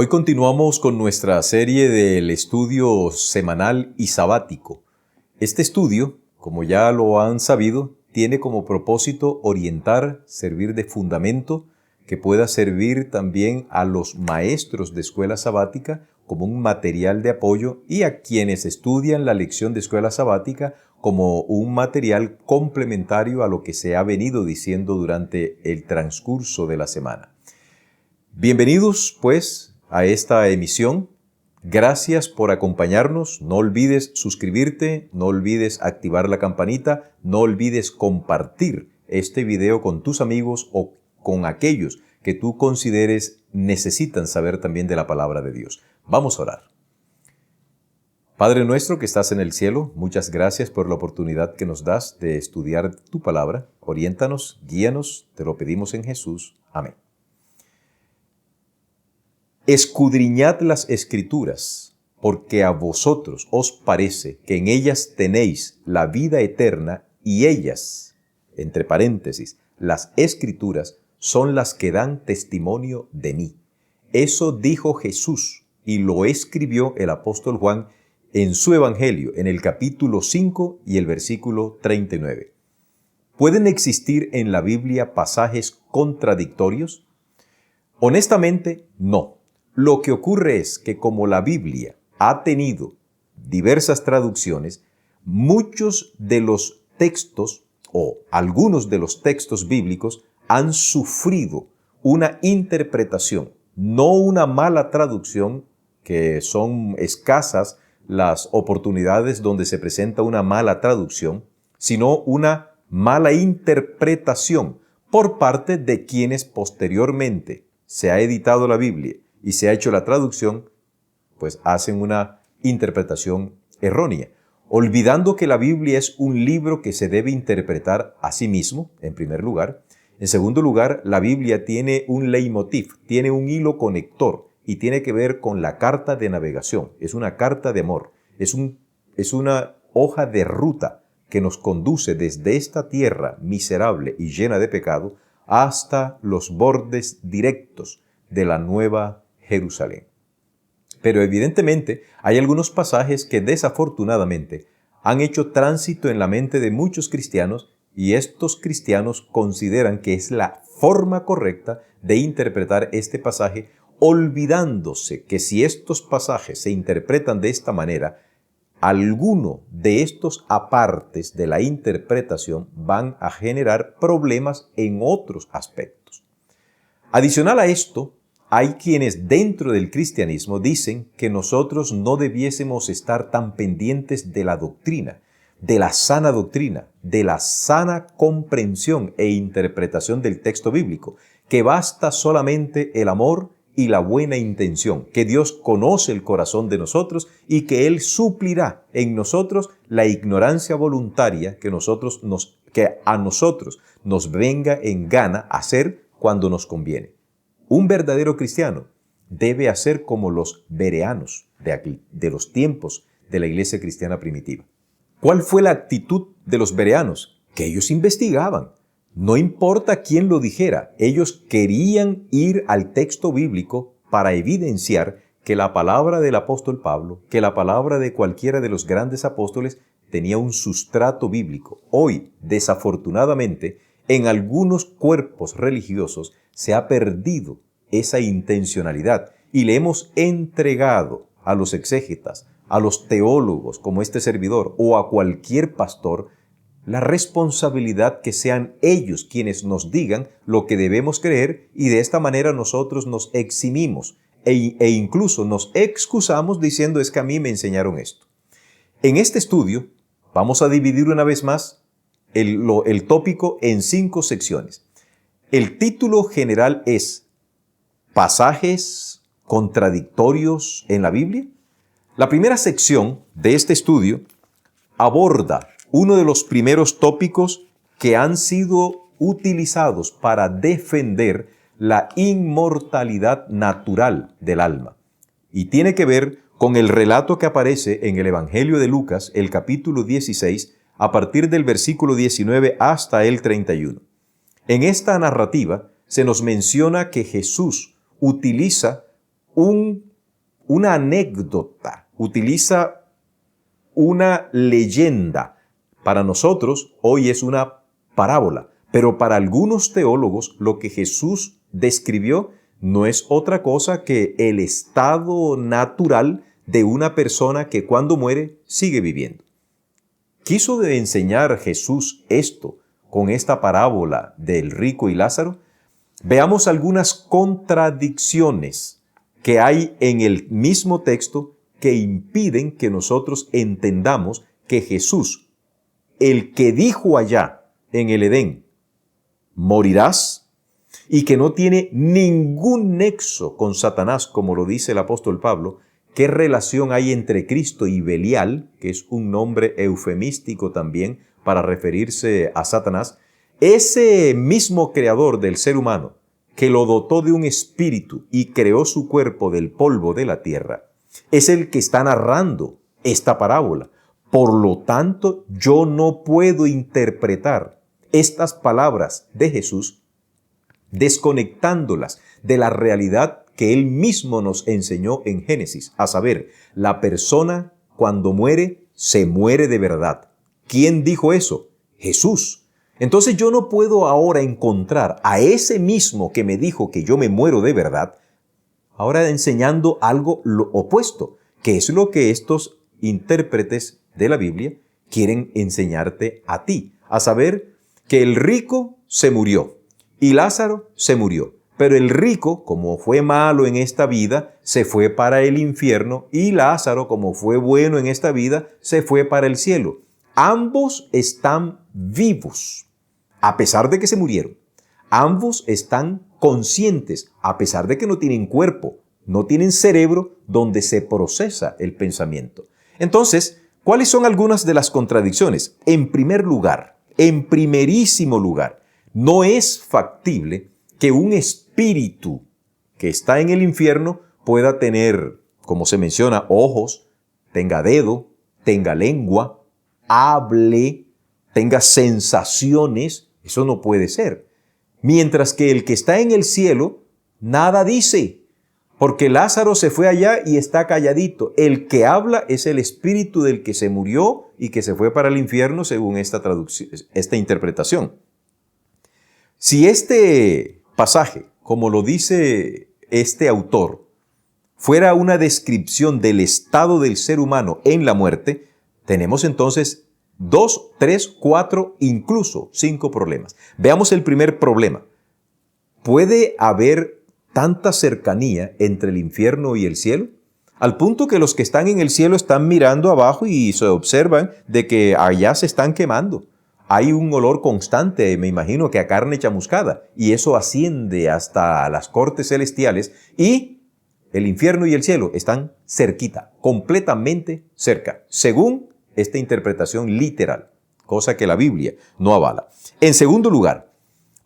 Hoy continuamos con nuestra serie del estudio semanal y sabático. Este estudio, como ya lo han sabido, tiene como propósito orientar, servir de fundamento, que pueda servir también a los maestros de escuela sabática como un material de apoyo y a quienes estudian la lección de escuela sabática como un material complementario a lo que se ha venido diciendo durante el transcurso de la semana. Bienvenidos, pues, a esta emisión. Gracias por acompañarnos. No olvides suscribirte, no olvides activar la campanita, no olvides compartir este video con tus amigos o con aquellos que tú consideres necesitan saber también de la palabra de Dios. Vamos a orar. Padre nuestro que estás en el cielo, muchas gracias por la oportunidad que nos das de estudiar tu palabra. Oriéntanos, guíanos, te lo pedimos en Jesús. Amén. Escudriñad las Escrituras, porque a vosotros os parece que en ellas tenéis la vida eterna y ellas, entre paréntesis, las Escrituras, son las que dan testimonio de mí. Eso dijo Jesús y lo escribió el apóstol Juan en su Evangelio, en el capítulo 5 y el versículo 39. ¿Pueden existir en la Biblia pasajes contradictorios? Honestamente, no. Lo que ocurre es que como la Biblia ha tenido diversas traducciones, muchos de los textos o algunos de los textos bíblicos han sufrido una interpretación, no una mala traducción, que son escasas las oportunidades donde se presenta una mala traducción, sino una mala interpretación por parte de quienes posteriormente se ha editado la Biblia y se ha hecho la traducción, pues hacen una interpretación errónea, olvidando que la Biblia es un libro que se debe interpretar a sí mismo, en primer lugar. En segundo lugar, la Biblia tiene un leitmotiv, tiene un hilo conector y tiene que ver con la carta de navegación. Es una carta de amor, es una hoja de ruta que nos conduce desde esta tierra miserable y llena de pecado hasta los bordes directos de la Nueva Jerusalén. Pero evidentemente hay algunos pasajes que desafortunadamente han hecho tránsito en la mente de muchos cristianos y estos cristianos consideran que es la forma correcta de interpretar este pasaje, olvidándose que si estos pasajes se interpretan de esta manera, alguno de estos apartes de la interpretación van a generar problemas en otros aspectos. Adicional a esto, hay quienes dentro del cristianismo dicen que nosotros no debiésemos estar tan pendientes de la doctrina, de la sana doctrina, de la sana comprensión e interpretación del texto bíblico, que basta solamente el amor y la buena intención, que Dios conoce el corazón de nosotros y que Él suplirá en nosotros la ignorancia voluntaria que a nosotros nos venga en gana hacer cuando nos conviene. Un verdadero cristiano debe hacer como los bereanos de los tiempos de la iglesia cristiana primitiva. ¿Cuál fue la actitud de los bereanos? Que ellos investigaban. No importa quién lo dijera, ellos querían ir al texto bíblico para evidenciar que la palabra del apóstol Pablo, que la palabra de cualquiera de los grandes apóstoles tenía un sustrato bíblico. Hoy, desafortunadamente, en algunos cuerpos religiosos se ha perdido esa intencionalidad y le hemos entregado a los exégetas, a los teólogos como este servidor o a cualquier pastor la responsabilidad que sean ellos quienes nos digan lo que debemos creer y de esta manera nosotros nos eximimos e incluso nos excusamos diciendo es que a mí me enseñaron esto. En este estudio vamos a dividir una vez más el tópico en 5 secciones. El título general es ¿Pasajes contradictorios en la Biblia? La primera sección de este estudio aborda uno de los primeros tópicos que han sido utilizados para defender la inmortalidad natural del alma. Y tiene que ver con el relato que aparece en el Evangelio de Lucas, el capítulo 16, a partir del versículo 19 hasta el 31. En esta narrativa se nos menciona que Jesús utiliza una anécdota, utiliza una leyenda. Para nosotros hoy es una parábola, pero para algunos teólogos lo que Jesús describió no es otra cosa que el estado natural de una persona que cuando muere sigue viviendo. ¿Quiso enseñar Jesús esto con esta parábola del rico y Lázaro? Veamos algunas contradicciones que hay en el mismo texto que impiden que nosotros entendamos que Jesús, el que dijo allá en el Edén, morirás, y que no tiene ningún nexo con Satanás, como lo dice el apóstol Pablo. ¿Qué relación hay entre Cristo y Belial, que es un nombre eufemístico también para referirse a Satanás? Ese mismo creador del ser humano, que lo dotó de un espíritu y creó su cuerpo del polvo de la tierra, es el que está narrando esta parábola. Por lo tanto, yo no puedo interpretar estas palabras de Jesús desconectándolas de la realidad que Él mismo nos enseñó en Génesis, a saber, la persona cuando muere, se muere de verdad. ¿Quién dijo eso? Jesús. Entonces yo no puedo ahora encontrar a ese mismo que me dijo que yo me muero de verdad, ahora enseñando algo lo opuesto, que es lo que estos intérpretes de la Biblia quieren enseñarte a ti, a saber que el rico se murió y Lázaro se murió. Pero el rico, como fue malo en esta vida, se fue para el infierno, y Lázaro, como fue bueno en esta vida, se fue para el cielo. Ambos están vivos, a pesar de que se murieron. Ambos están conscientes, a pesar de que no tienen cuerpo, no tienen cerebro donde se procesa el pensamiento. Entonces, ¿cuáles son algunas de las contradicciones? En primer lugar, en primerísimo lugar, no es factible que un espíritu que está en el infierno pueda tener, como se menciona, ojos, tenga dedo, tenga lengua, hable, tenga sensaciones. Eso no puede ser. Mientras que el que está en el cielo, nada dice, porque Lázaro se fue allá y está calladito. El que habla es el espíritu del que se murió y que se fue para el infierno, según esta traducción, esta interpretación. Si este pasaje, como lo dice este autor, fuera una descripción del estado del ser humano en la muerte, tenemos entonces 2, 3, 4, incluso 5 problemas. Veamos el primer problema. ¿Puede haber tanta cercanía entre el infierno y el cielo? Al punto que los que están en el cielo están mirando abajo y se observan de que allá se están quemando. Hay un olor constante, me imagino que a carne chamuscada, y eso asciende hasta las cortes celestiales, y el infierno y el cielo están cerquita, completamente cerca, según esta interpretación literal, cosa que la Biblia no avala. En segundo lugar,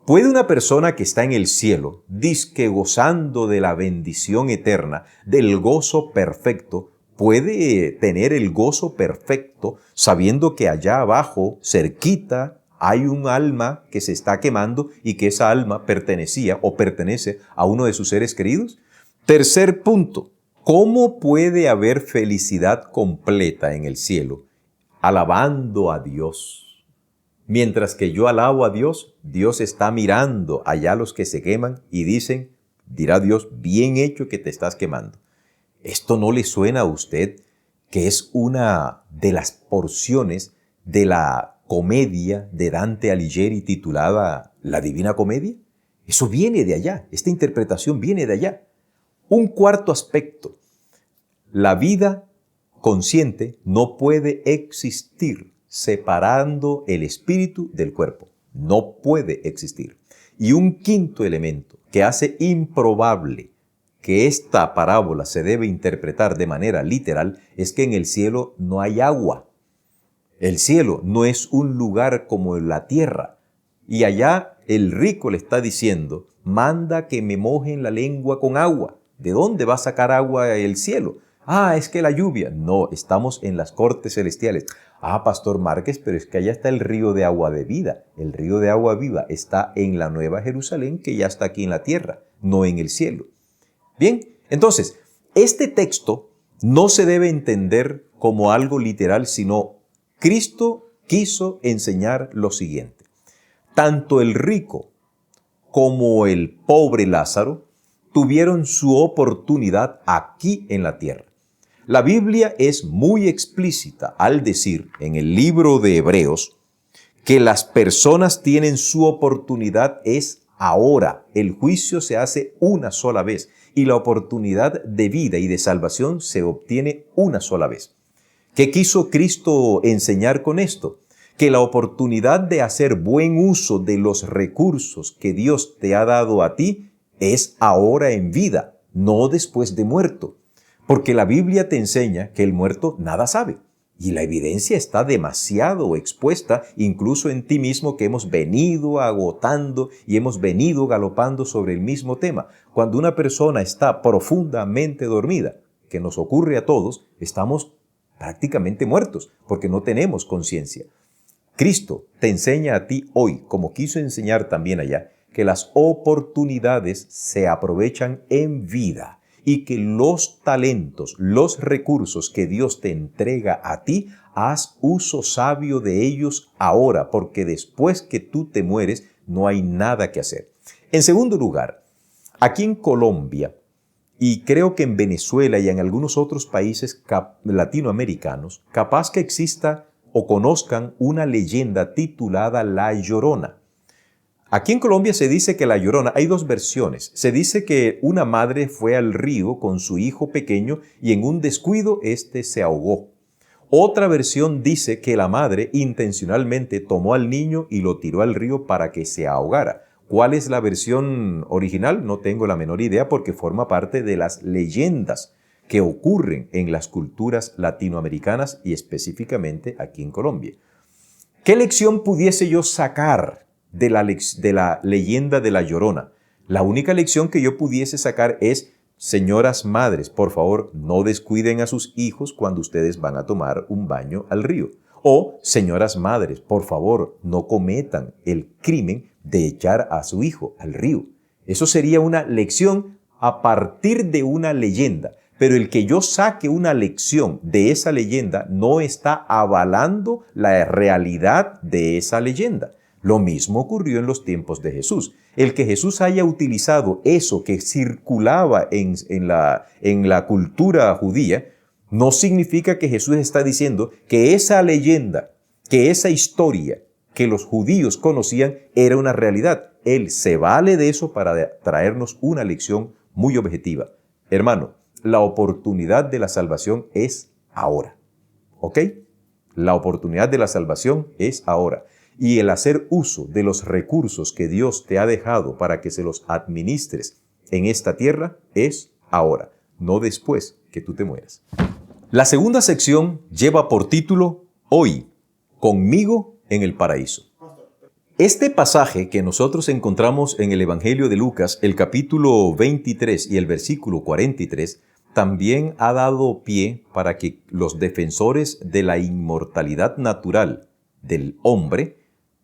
¿puede una persona que está en el cielo, dizque gozando de la bendición eterna, del gozo perfecto, puede tener el gozo perfecto sabiendo que allá abajo, cerquita, hay un alma que se está quemando y que esa alma pertenecía o pertenece a uno de sus seres queridos? Tercer punto, ¿cómo puede haber felicidad completa en el cielo alabando a Dios? Mientras que yo alabo a Dios, Dios está mirando allá a los que se queman y dicen, dirá Dios, bien hecho que te estás quemando. ¿Esto no le suena a usted que es una de las porciones de la comedia de Dante Alighieri titulada La Divina Comedia? Eso viene de allá, esta interpretación viene de allá. Un cuarto aspecto, la vida consciente no puede existir separando el espíritu del cuerpo. No puede existir. Y un quinto elemento que hace improbable que esta parábola se debe interpretar de manera literal es que en el cielo no hay agua. El cielo no es un lugar como la tierra. Y allá el rico le está diciendo, manda que me mojen la lengua con agua. ¿De dónde va a sacar agua el cielo? Ah, es que la lluvia. No, estamos en las cortes celestiales. Ah, Pastor Márquez, pero es que allá está el río de agua de vida. El río de agua viva está en la Nueva Jerusalén, que ya está aquí en la tierra, no en el cielo. Bien, entonces, Este texto no se debe entender como algo literal, sino Cristo quiso enseñar lo siguiente. Tanto el rico como el pobre Lázaro tuvieron su oportunidad aquí en la tierra. La Biblia es muy explícita al decir en el libro de Hebreos que las personas tienen su oportunidad es ahora. El juicio se hace una sola vez y la oportunidad de vida y de salvación se obtiene una sola vez. ¿Qué quiso Cristo enseñar con esto? Que la oportunidad de hacer buen uso de los recursos que Dios te ha dado a ti es ahora en vida, no después de muerto. Porque la Biblia te enseña que el muerto nada sabe. Y la evidencia está demasiado expuesta, incluso en ti mismo, que hemos venido agotando y hemos venido galopando sobre el mismo tema. Cuando una persona está profundamente dormida, que nos ocurre a todos, estamos prácticamente muertos, porque no tenemos conciencia. Cristo te enseña a ti hoy, como quiso enseñar también allá, que las oportunidades se aprovechan en vida y que los talentos, los recursos que Dios te entrega a ti, haz uso sabio de ellos ahora, porque después que tú te mueres no hay nada que hacer. En segundo lugar, aquí en Colombia, y creo que en Venezuela y en algunos otros países latinoamericanos, capaz que exista o conozcan una leyenda titulada La Llorona. Aquí en Colombia se dice que La Llorona, hay dos versiones. Se dice que una madre fue al río con su hijo pequeño y en un descuido éste se ahogó. Otra versión dice que la madre intencionalmente tomó al niño y lo tiró al río para que se ahogara. ¿Cuál es la versión original? No tengo la menor idea porque forma parte de las leyendas que ocurren en las culturas latinoamericanas y específicamente aquí en Colombia. ¿Qué lección pudiese yo sacar de la leyenda de La Llorona? La única lección que yo pudiese sacar es, señoras madres, por favor, no descuiden a sus hijos cuando ustedes van a tomar un baño al río. O, señoras madres, por favor, no cometan el crimen de echar a su hijo al río. Eso sería una lección a partir de una leyenda. Pero el que yo saque una lección de esa leyenda no está avalando la realidad de esa leyenda. Lo mismo ocurrió en los tiempos de Jesús. El que Jesús haya utilizado eso que circulaba en la cultura judía, no significa que Jesús está diciendo que esa leyenda, que esa historia que los judíos conocían era una realidad. Él se vale de eso para traernos una lección muy objetiva. Hermano, la oportunidad de la salvación es ahora. ¿Ok? La oportunidad de la salvación es ahora. Y el hacer uso de los recursos que Dios te ha dejado para que se los administres en esta tierra es ahora, no después que tú te mueras. La segunda sección lleva por título Hoy, conmigo en el paraíso. Este pasaje que nosotros encontramos en el Evangelio de Lucas, el capítulo 23 y el versículo 43, también ha dado pie para que los defensores de la inmortalidad natural del hombre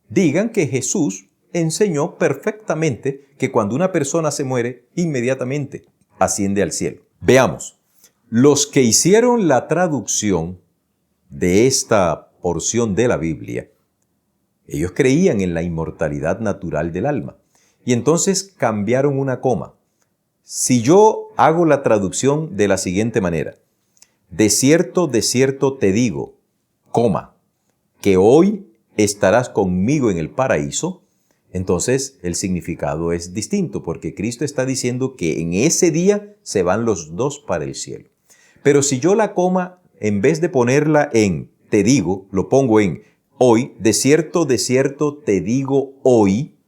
digan que Jesús enseñó perfectamente que cuando una persona se muere, inmediatamente asciende al cielo. Veamos, los que hicieron la traducción de esta porción de la Biblia, ellos creían en la inmortalidad natural del alma y entonces cambiaron una coma. Si yo hago la traducción de la siguiente manera, de cierto te digo, coma, que hoy estarás conmigo en el paraíso, entonces el significado es distinto porque Cristo está diciendo que en ese día se van los dos para el cielo. Pero si yo la coma, en vez de ponerla en te digo, lo pongo en hoy, de cierto te digo hoy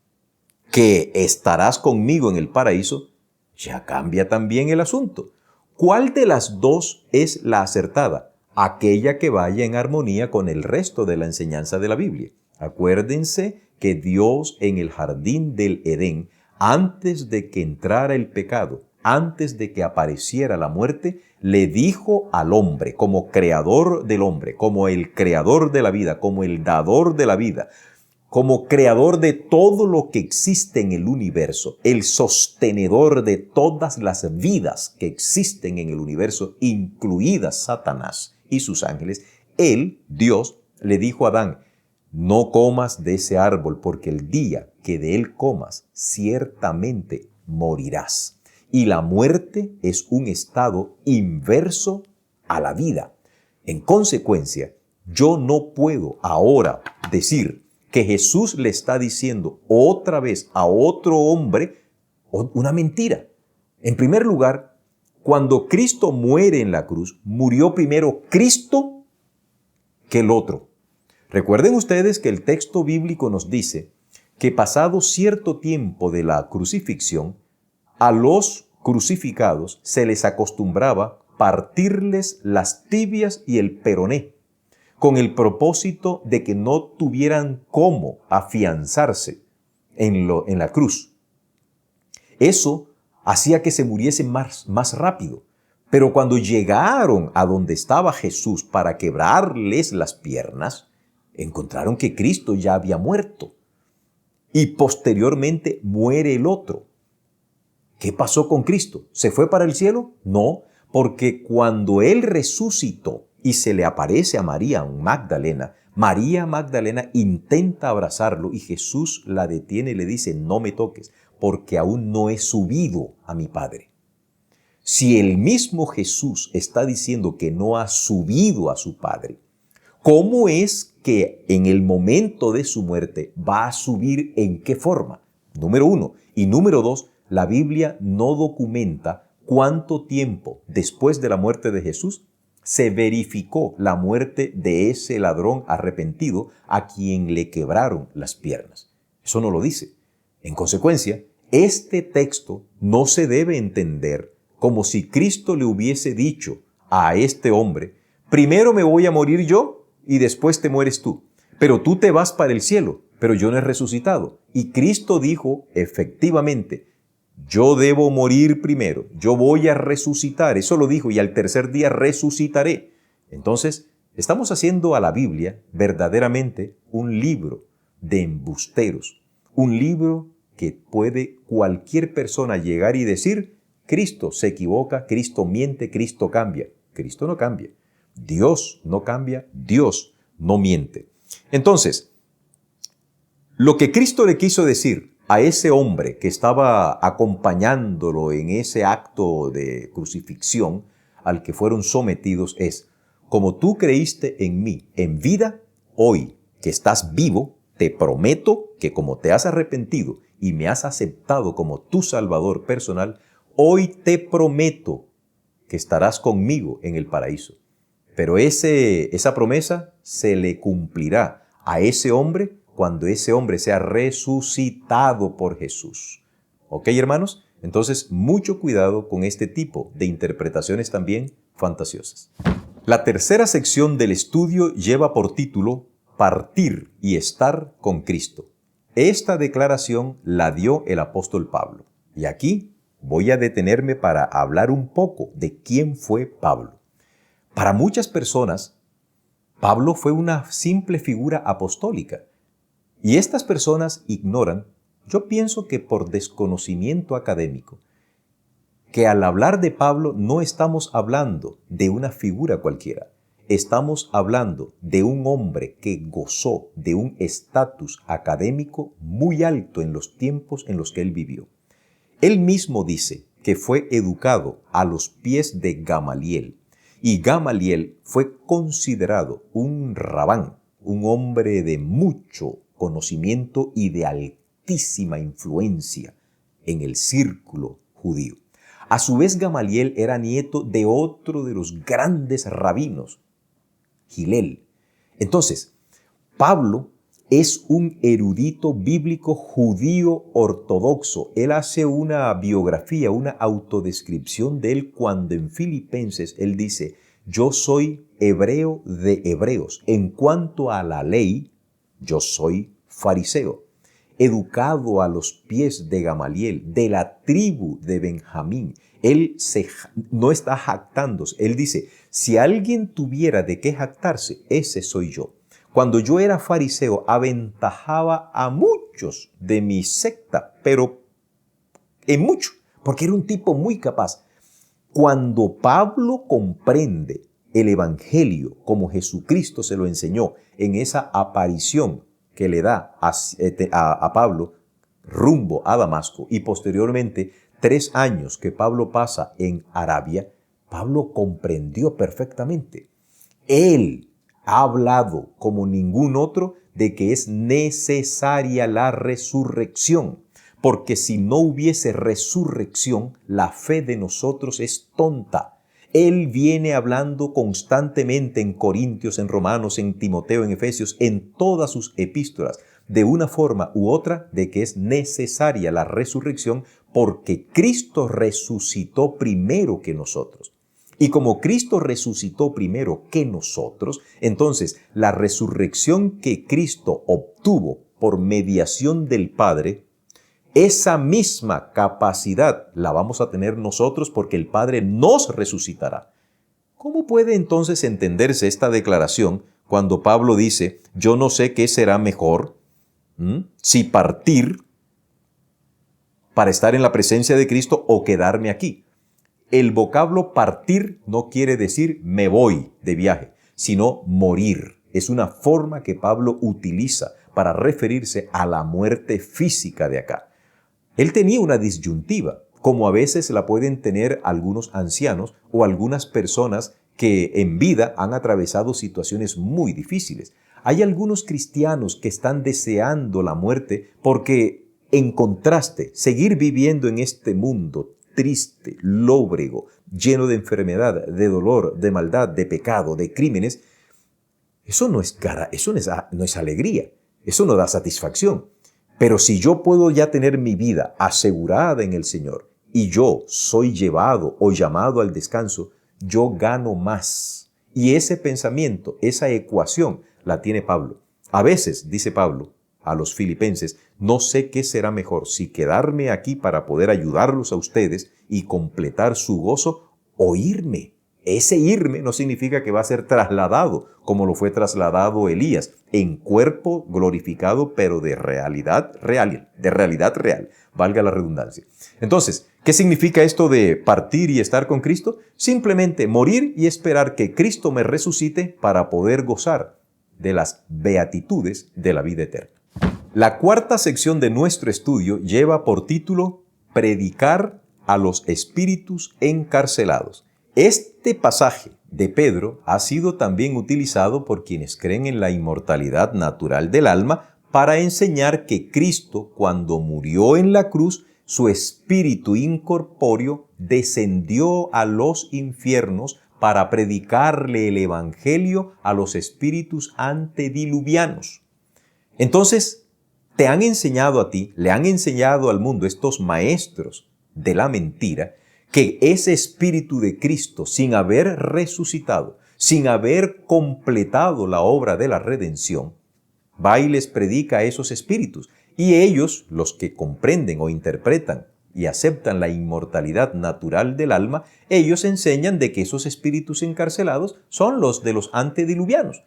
que estarás conmigo en el paraíso, ya cambia también el asunto. ¿Cuál de las dos es la acertada? Aquella que vaya en armonía con el resto de la enseñanza de la Biblia. Acuérdense que Dios en el jardín del Edén, antes de que entrara el pecado, antes de que apareciera la muerte, le dijo al hombre, como creador del hombre, como el creador de la vida, como el dador de la vida, como creador de todo lo que existe en el universo, el sostenedor de todas las vidas que existen en el universo, incluidas Satanás y sus ángeles, Él, Dios, le dijo a Adán: no comas de ese árbol, porque el día que de él comas, ciertamente morirás. Y la muerte es un estado inverso a la vida. En consecuencia, yo no puedo ahora decir que Jesús le está diciendo otra vez a otro hombre una mentira. En primer lugar, cuando Cristo muere en la cruz, murió primero Cristo que el otro. Recuerden ustedes que el texto bíblico nos dice que pasado cierto tiempo de la crucifixión, a los crucificados se les acostumbraba partirles las tibias y el peroné, con el propósito de que no tuvieran cómo afianzarse en la cruz. Eso hacía que se muriesen más rápido. Pero cuando llegaron a donde estaba Jesús para quebrarles las piernas, encontraron que Cristo ya había muerto. Y posteriormente muere el otro. ¿Qué pasó con Cristo? ¿Se fue para el cielo? No, porque cuando Él resucitó y se le aparece a María Magdalena intenta abrazarlo y Jesús la detiene y le dice: no me toques, porque aún no he subido a mi Padre. Si el mismo Jesús está diciendo que no ha subido a su Padre, ¿cómo es que en el momento de su muerte va a subir? ¿En qué forma? Número uno. Y número dos, la Biblia no documenta cuánto tiempo después de la muerte de Jesús se verificó la muerte de ese ladrón arrepentido a quien le quebraron las piernas. Eso no lo dice. En consecuencia, este texto no se debe entender como si Cristo le hubiese dicho a este hombre: primero me voy a morir yo y después te mueres tú. Pero tú te vas para el cielo, pero yo no he resucitado. Y Cristo dijo, efectivamente, yo debo morir primero, yo voy a resucitar. Eso lo dijo, y al tercer día resucitaré. Entonces, estamos haciendo a la Biblia verdaderamente un libro de embusteros. Un libro que puede cualquier persona llegar y decir: Cristo se equivoca, Cristo miente, Cristo cambia. Cristo no cambia. Dios no cambia, Dios no miente. Entonces, lo que Cristo le quiso decir a ese hombre que estaba acompañándolo en ese acto de crucifixión al que fueron sometidos es: como tú creíste en mí en vida, hoy que estás vivo, te prometo que como te has arrepentido y me has aceptado como tu Salvador personal, hoy te prometo que estarás conmigo en el paraíso. Pero esa promesa se le cumplirá a ese hombre cuando ese hombre sea resucitado por Jesús. ¿Ok, hermanos? Entonces, mucho cuidado con este tipo de interpretaciones también fantasiosas. La tercera sección del estudio lleva por título Partir y estar con Cristo. Esta declaración la dio el apóstol Pablo. Y aquí voy a detenerme para hablar un poco de quién fue Pablo. Para muchas personas, Pablo fue una simple figura apostólica. Y estas personas ignoran, yo pienso que por desconocimiento académico, que al hablar de Pablo no estamos hablando de una figura cualquiera. Estamos hablando de un hombre que gozó de un estatus académico muy alto en los tiempos en los que él vivió. Él mismo dice que fue educado a los pies de Gamaliel. Y Gamaliel fue considerado un rabán, un hombre de mucho conocimiento y de altísima influencia en el círculo judío. A su vez, Gamaliel era nieto de otro de los grandes rabinos, Gilel. Entonces, Pablo es un erudito bíblico judío ortodoxo. Él hace una biografía, una autodescripción de él cuando en Filipenses él dice: yo soy hebreo de hebreos. En cuanto a la ley, yo soy fariseo, educado a los pies de Gamaliel, de la tribu de Benjamín. Él no está jactándose. Él dice: si alguien tuviera de qué jactarse, ese soy yo. Cuando yo era fariseo, aventajaba a muchos de mi secta, pero en mucho, porque era un tipo muy capaz. Cuando Pablo comprende el Evangelio como Jesucristo se lo enseñó en esa aparición que le da a Pablo rumbo a Damasco y posteriormente 3 años que Pablo pasa en Arabia, Pablo comprendió perfectamente. Él ha hablado como ningún otro de que es necesaria la resurrección, porque si no hubiese resurrección, la fe de nosotros es tonta. Él viene hablando constantemente en Corintios, en Romanos, en Timoteo, en Efesios, en todas sus epístolas, de una forma u otra, de que es necesaria la resurrección porque Cristo resucitó primero que nosotros. Y como Cristo resucitó primero que nosotros, entonces la resurrección que Cristo obtuvo por mediación del Padre, esa misma capacidad la vamos a tener nosotros porque el Padre nos resucitará. ¿Cómo puede entonces entenderse esta declaración cuando Pablo dice, yo no sé qué será mejor, si partir para estar en la presencia de Cristo o quedarme aquí? El vocablo partir no quiere decir me voy de viaje, sino morir. Es una forma que Pablo utiliza para referirse a la muerte física de acá. Él tenía una disyuntiva, como a veces la pueden tener algunos ancianos o algunas personas que en vida han atravesado situaciones muy difíciles. Hay algunos cristianos que están deseando la muerte porque, en contraste, seguir viviendo en este mundo triste, lóbrego, lleno de enfermedad, de dolor, de maldad, de pecado, de crímenes, eso no es alegría, eso no da satisfacción. Pero si yo puedo ya tener mi vida asegurada en el Señor y yo soy llevado o llamado al descanso, yo gano más. Y ese pensamiento, esa ecuación la tiene Pablo. A veces, dice Pablo a los filipenses, no sé qué será mejor, si quedarme aquí para poder ayudarlos a ustedes y completar su gozo o irme. Ese irme no significa que va a ser trasladado como lo fue trasladado Elías, en cuerpo glorificado, pero de realidad real, valga la redundancia. Entonces, ¿qué significa esto de partir y estar con Cristo? Simplemente morir y esperar que Cristo me resucite para poder gozar de las beatitudes de la vida eterna. La cuarta sección de nuestro estudio lleva por título Predicar a los espíritus encarcelados. Este pasaje de Pedro ha sido también utilizado por quienes creen en la inmortalidad natural del alma para enseñar que Cristo, cuando murió en la cruz, su espíritu incorpóreo descendió a los infiernos para predicarle el evangelio a los espíritus antediluvianos. Entonces, te han enseñado a ti, le han enseñado al mundo estos maestros de la mentira, que ese espíritu de Cristo, sin haber resucitado, sin haber completado la obra de la redención, va y les predica a esos espíritus. Y ellos, los que comprenden o interpretan y aceptan la inmortalidad natural del alma, ellos enseñan de que esos espíritus encarcelados son los de los antediluvianos.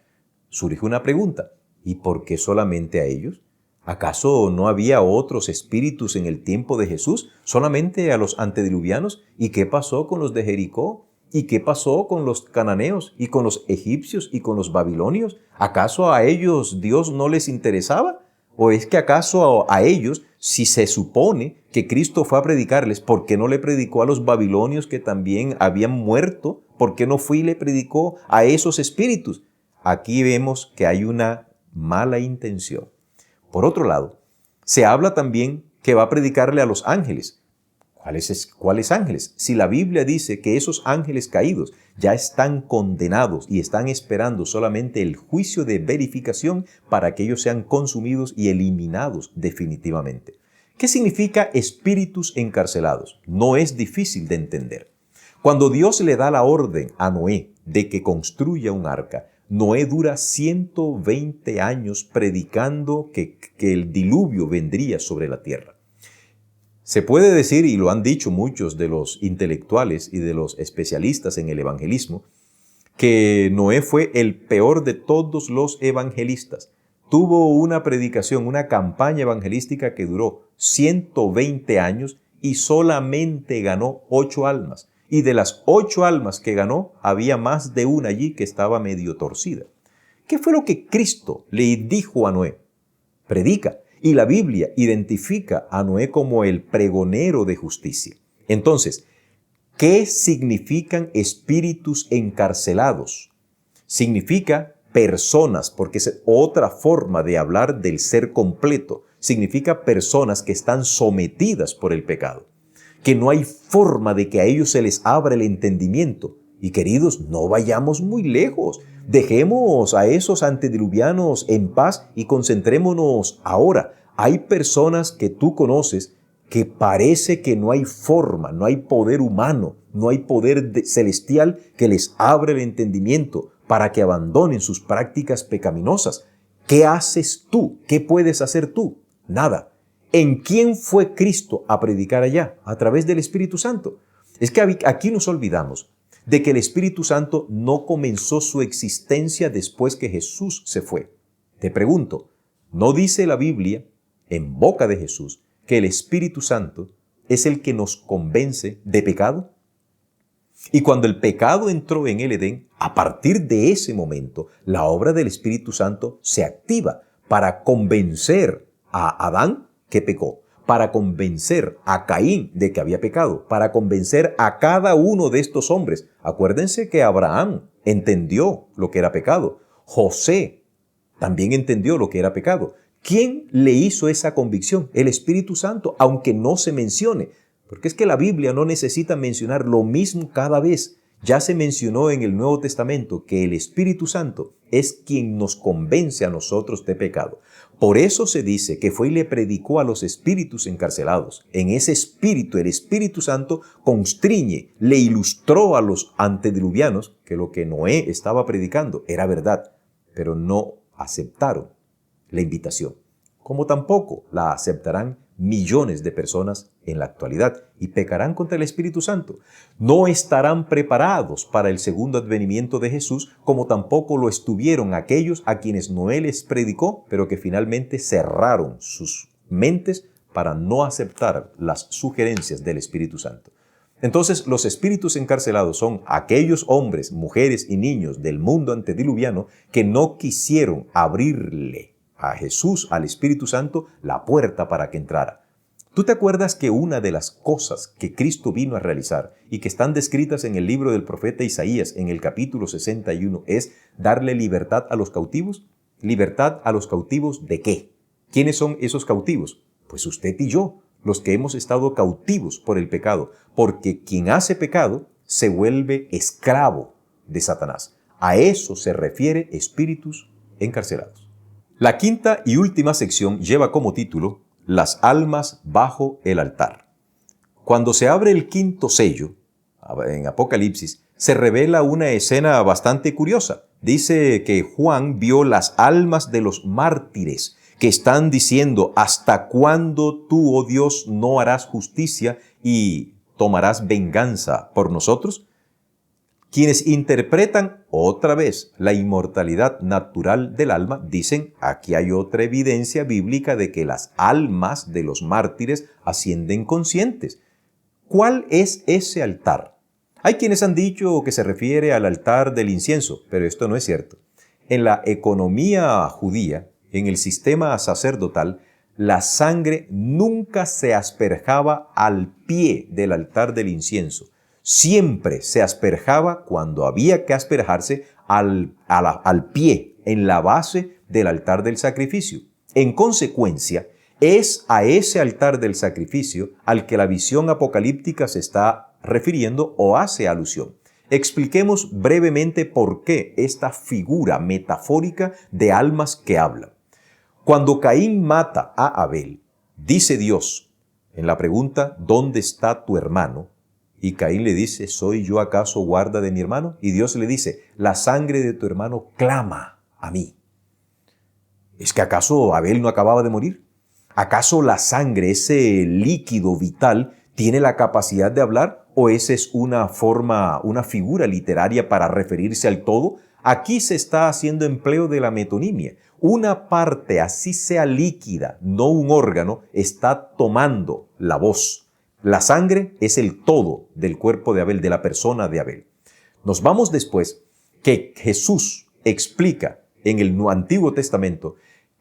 Surge una pregunta, ¿y por qué solamente a ellos? ¿Acaso no había otros espíritus en el tiempo de Jesús, solamente a los antediluvianos? ¿Y qué pasó con los de Jericó? ¿Y qué pasó con los cananeos? ¿Y con los egipcios? ¿Y con los babilonios? ¿Acaso a ellos Dios no les interesaba? ¿O es que acaso a ellos, si se supone que Cristo fue a predicarles, ¿por qué no le predicó a los babilonios que también habían muerto? ¿Por qué no fue y le predicó a esos espíritus? Aquí vemos que hay una mala intención. Por otro lado, se habla también que va a predicarle a los ángeles. ¿Cuáles ángeles? Si la Biblia dice que esos ángeles caídos ya están condenados y están esperando solamente el juicio de verificación para que ellos sean consumidos y eliminados definitivamente. ¿Qué significa espíritus encarcelados? No es difícil de entender. Cuando Dios le da la orden a Noé de que construya un arca, Noé dura 120 años predicando que el diluvio vendría sobre la tierra. Se puede decir, y lo han dicho muchos de los intelectuales y de los especialistas en el evangelismo, que Noé fue el peor de todos los evangelistas. Tuvo una predicación, una campaña evangelística que duró 120 años y solamente ganó 8 almas. Y de las 8 almas que ganó, había más de una allí que estaba medio torcida. ¿Qué fue lo que Cristo le dijo a Noé? Predica. Y la Biblia identifica a Noé como el pregonero de justicia. Entonces, ¿qué significan espíritus encarcelados? Significa personas, porque es otra forma de hablar del ser completo. Significa personas que están sometidas por el pecado, que no hay forma de que a ellos se les abra el entendimiento. Y queridos, no vayamos muy lejos. Dejemos a esos antediluvianos en paz y concentrémonos ahora. Hay personas que tú conoces que parece que no hay forma, no hay poder humano, no hay poder celestial que les abra el entendimiento para que abandonen sus prácticas pecaminosas. ¿Qué haces tú? ¿Qué puedes hacer tú? Nada. ¿En quién fue Cristo a predicar allá? A través del Espíritu Santo. Es que aquí nos olvidamos de que el Espíritu Santo no comenzó su existencia después que Jesús se fue. Te pregunto, ¿no dice la Biblia, en boca de Jesús, que el Espíritu Santo es el que nos convence de pecado? Y cuando el pecado entró en el Edén, a partir de ese momento, la obra del Espíritu Santo se activa para convencer a Adán que pecó, para convencer a Caín de que había pecado, para convencer a cada uno de estos hombres. Acuérdense que Abraham entendió lo que era pecado. José también entendió lo que era pecado. ¿Quién le hizo esa convicción? El Espíritu Santo, aunque no se mencione. Porque es que la Biblia no necesita mencionar lo mismo cada vez. Ya se mencionó en el Nuevo Testamento que el Espíritu Santo es quien nos convence a nosotros de pecado. Por eso se dice que fue y le predicó a los espíritus encarcelados. En ese espíritu, el Espíritu Santo constriñe, le ilustró a los antediluvianos que lo que Noé estaba predicando era verdad, pero no aceptaron la invitación, como tampoco la aceptarán millones de personas en la actualidad y pecarán contra el Espíritu Santo. No estarán preparados para el segundo advenimiento de Jesús, como tampoco lo estuvieron aquellos a quienes Noé les predicó, pero que finalmente cerraron sus mentes para no aceptar las sugerencias del Espíritu Santo. Entonces, los espíritus encarcelados son aquellos hombres, mujeres y niños del mundo antediluviano que no quisieron abrirle a Jesús, al Espíritu Santo, la puerta para que entrara. ¿Tú te acuerdas que una de las cosas que Cristo vino a realizar y que están descritas en el libro del profeta Isaías en el capítulo 61 es darle libertad a los cautivos? ¿Libertad a los cautivos de qué? ¿Quiénes son esos cautivos? Pues usted y yo, los que hemos estado cautivos por el pecado, porque quien hace pecado se vuelve esclavo de Satanás. A eso se refiere espíritus encarcelados. La quinta y última sección lleva como título Las almas bajo el altar. Cuando se abre el quinto sello, en Apocalipsis, se revela una escena bastante curiosa. Dice que Juan vio las almas de los mártires que están diciendo, ¿hasta cuándo tú, oh Dios, no harás justicia y tomarás venganza por nosotros? Quienes interpretan otra vez la inmortalidad natural del alma dicen, aquí hay otra evidencia bíblica de que las almas de los mártires ascienden conscientes. ¿Cuál es ese altar? Hay quienes han dicho que se refiere al altar del incienso, pero esto no es cierto. En la economía judía, en el sistema sacerdotal, la sangre nunca se asperjaba al pie del altar del incienso. Siempre se asperjaba cuando había que asperjarse al pie, en la base del altar del sacrificio. En consecuencia, es a ese altar del sacrificio al que la visión apocalíptica se está refiriendo o hace alusión. Expliquemos brevemente por qué esta figura metafórica de almas que hablan. Cuando Caín mata a Abel, dice Dios en la pregunta, ¿dónde está tu hermano? Y Caín le dice, ¿soy yo acaso guarda de mi hermano? Y Dios le dice, la sangre de tu hermano clama a mí. ¿Es que acaso Abel no acababa de morir? ¿Acaso la sangre, ese líquido vital, ¿Tiene la capacidad de hablar o esa es una forma, una figura literaria para referirse al todo? Aquí se está haciendo empleo de la metonimia. Una parte, así sea líquida, no un órgano, está tomando la voz. La sangre es el todo del cuerpo de Abel, de la persona de Abel. Nos vamos después que Jesús explica en el Antiguo Testamento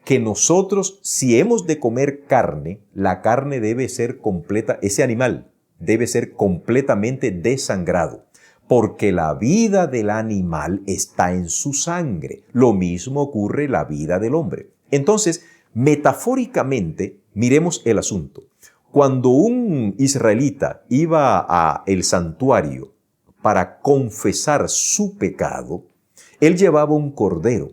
que nosotros, si hemos de comer carne, la carne debe ser completa, ese animal debe ser completamente desangrado, porque la vida del animal está en su sangre. Lo mismo ocurre en la vida del hombre. Entonces, metafóricamente, miremos el asunto. Cuando un israelita iba al santuario para confesar su pecado, él llevaba un cordero,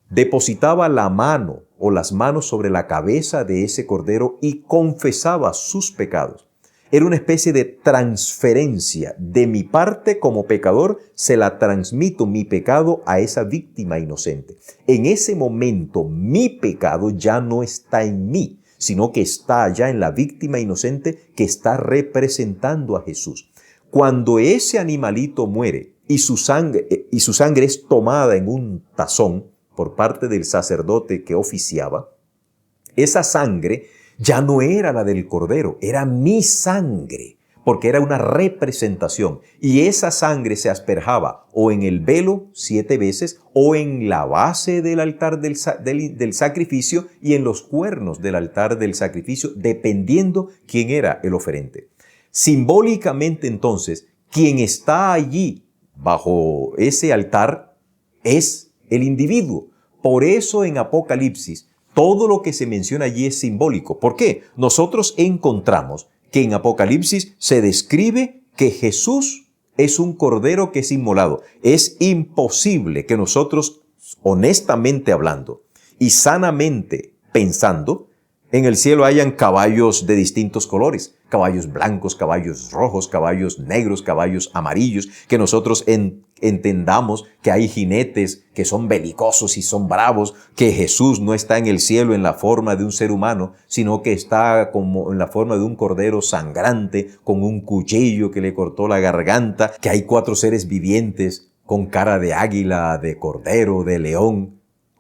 depositaba la mano o las manos sobre la cabeza de ese cordero y confesaba sus pecados. Era una especie de transferencia de mi parte como pecador, se la transmito mi pecado a esa víctima inocente. En ese momento mi pecado ya no está en mí, sino que está allá en la víctima inocente que está representando a Jesús. Cuando ese animalito muere y su sangre es tomada en un tazón por parte del sacerdote que oficiaba, esa sangre ya no era la del cordero, era mi sangre, porque era una representación. Y esa sangre se asperjaba o en el velo 7 veces o en la base del altar del sacrificio y en los cuernos del altar del sacrificio, dependiendo quién era el oferente. Simbólicamente, entonces, quien está allí bajo ese altar es el individuo. Por eso en Apocalipsis, todo lo que se menciona allí es simbólico. ¿Por qué? Nosotros encontramos que en Apocalipsis se describe que Jesús es un cordero que es inmolado. Es imposible que nosotros, honestamente hablando y sanamente pensando, en el cielo hayan caballos de distintos colores, caballos blancos, caballos rojos, caballos negros, caballos amarillos, que nosotros entendamos que hay jinetes que son belicosos y son bravos, que Jesús no está en el cielo en la forma de un ser humano, sino que está como en la forma de un cordero sangrante, con un cuchillo que le cortó la garganta, que hay 4 seres vivientes con cara de águila, de cordero, de león.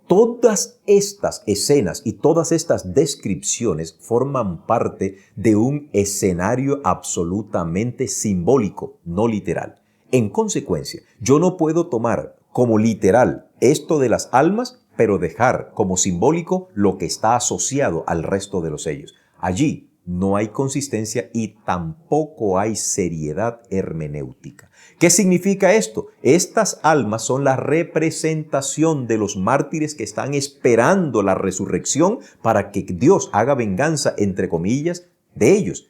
Todas estas escenas y todas estas descripciones forman parte de un escenario absolutamente simbólico, no literal. En consecuencia, yo no puedo tomar como literal esto de las almas, pero dejar como simbólico lo que está asociado al resto de los sellos. Allí no hay consistencia y tampoco hay seriedad hermenéutica. ¿Qué significa esto? Estas almas son la representación de los mártires que están esperando la resurrección para que Dios haga venganza, entre comillas, de ellos.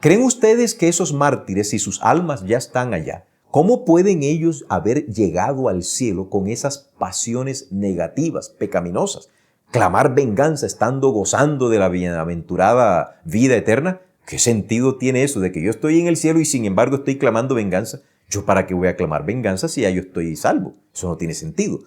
¿Creen ustedes que esos mártires, si sus almas ya están allá, cómo pueden ellos haber llegado al cielo con esas pasiones negativas, pecaminosas? Clamar venganza estando gozando de la bienaventurada vida eterna. ¿Qué sentido tiene eso de que yo estoy en el cielo y sin embargo estoy clamando venganza? ¿Yo para qué voy a clamar venganza si ya yo estoy salvo? Eso no tiene sentido.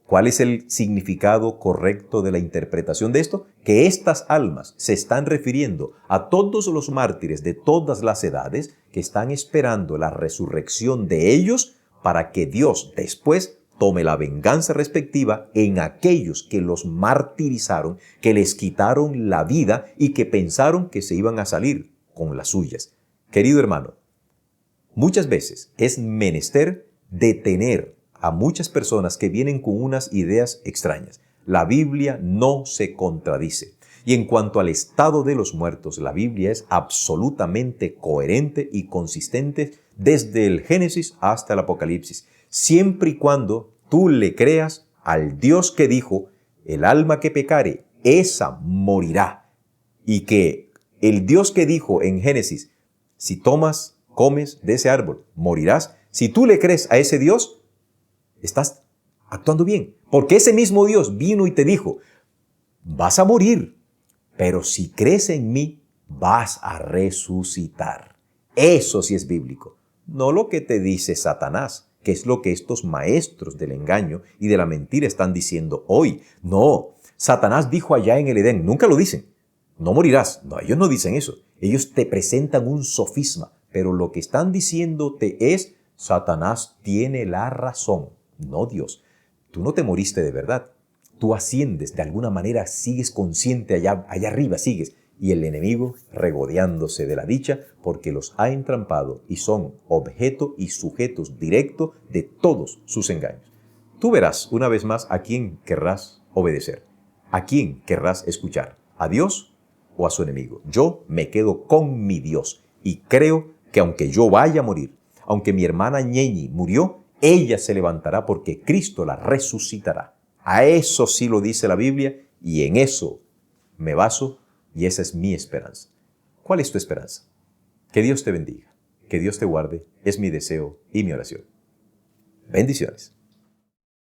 ¿Cuál es el significado correcto de la interpretación de esto? Que estas almas se están refiriendo a todos los mártires de todas las edades que están esperando la resurrección de ellos para que Dios después tome la venganza respectiva en aquellos que los martirizaron, que les quitaron la vida y que pensaron que se iban a salir con las suyas. Querido hermano, muchas veces es menester detener a muchas personas que vienen con unas ideas extrañas. La Biblia no se contradice. Y en cuanto al estado de los muertos, la Biblia es absolutamente coherente y consistente desde el Génesis hasta el Apocalipsis, siempre y cuando tú le creas al Dios que dijo, el alma que pecare, esa morirá. Y que el Dios que dijo en Génesis, si tomas, comes de ese árbol, morirás. Si tú le crees a ese Dios, estás actuando bien. Porque ese mismo Dios vino y te dijo, vas a morir, pero si crees en mí, vas a resucitar. Eso sí es bíblico. No lo que te dice Satanás, que es lo que estos maestros del engaño y de la mentira están diciendo hoy. No, Satanás dijo allá en el Edén, nunca lo dicen. no morirás. No, ellos no dicen eso. Ellos te presentan un sofisma, pero lo que están diciéndote es, Satanás tiene la razón, no Dios. Tú no te moriste de verdad. Tú asciendes, de alguna manera sigues consciente allá arriba, sigues. Y el enemigo regodeándose de la dicha porque los ha entrampado y son objeto y sujetos directos de todos sus engaños. Tú verás una vez más a quién querrás obedecer, a quién querrás escuchar, a Dios o a su enemigo. Yo me quedo con mi Dios y creo que aunque yo vaya a morir, aunque mi hermana Ñeñi murió, ella se levantará porque Cristo la resucitará. A eso sí lo dice la Biblia y en eso me baso y esa es mi esperanza. ¿Cuál es tu esperanza? Que Dios te bendiga, que Dios te guarde, es mi deseo y mi oración. Bendiciones.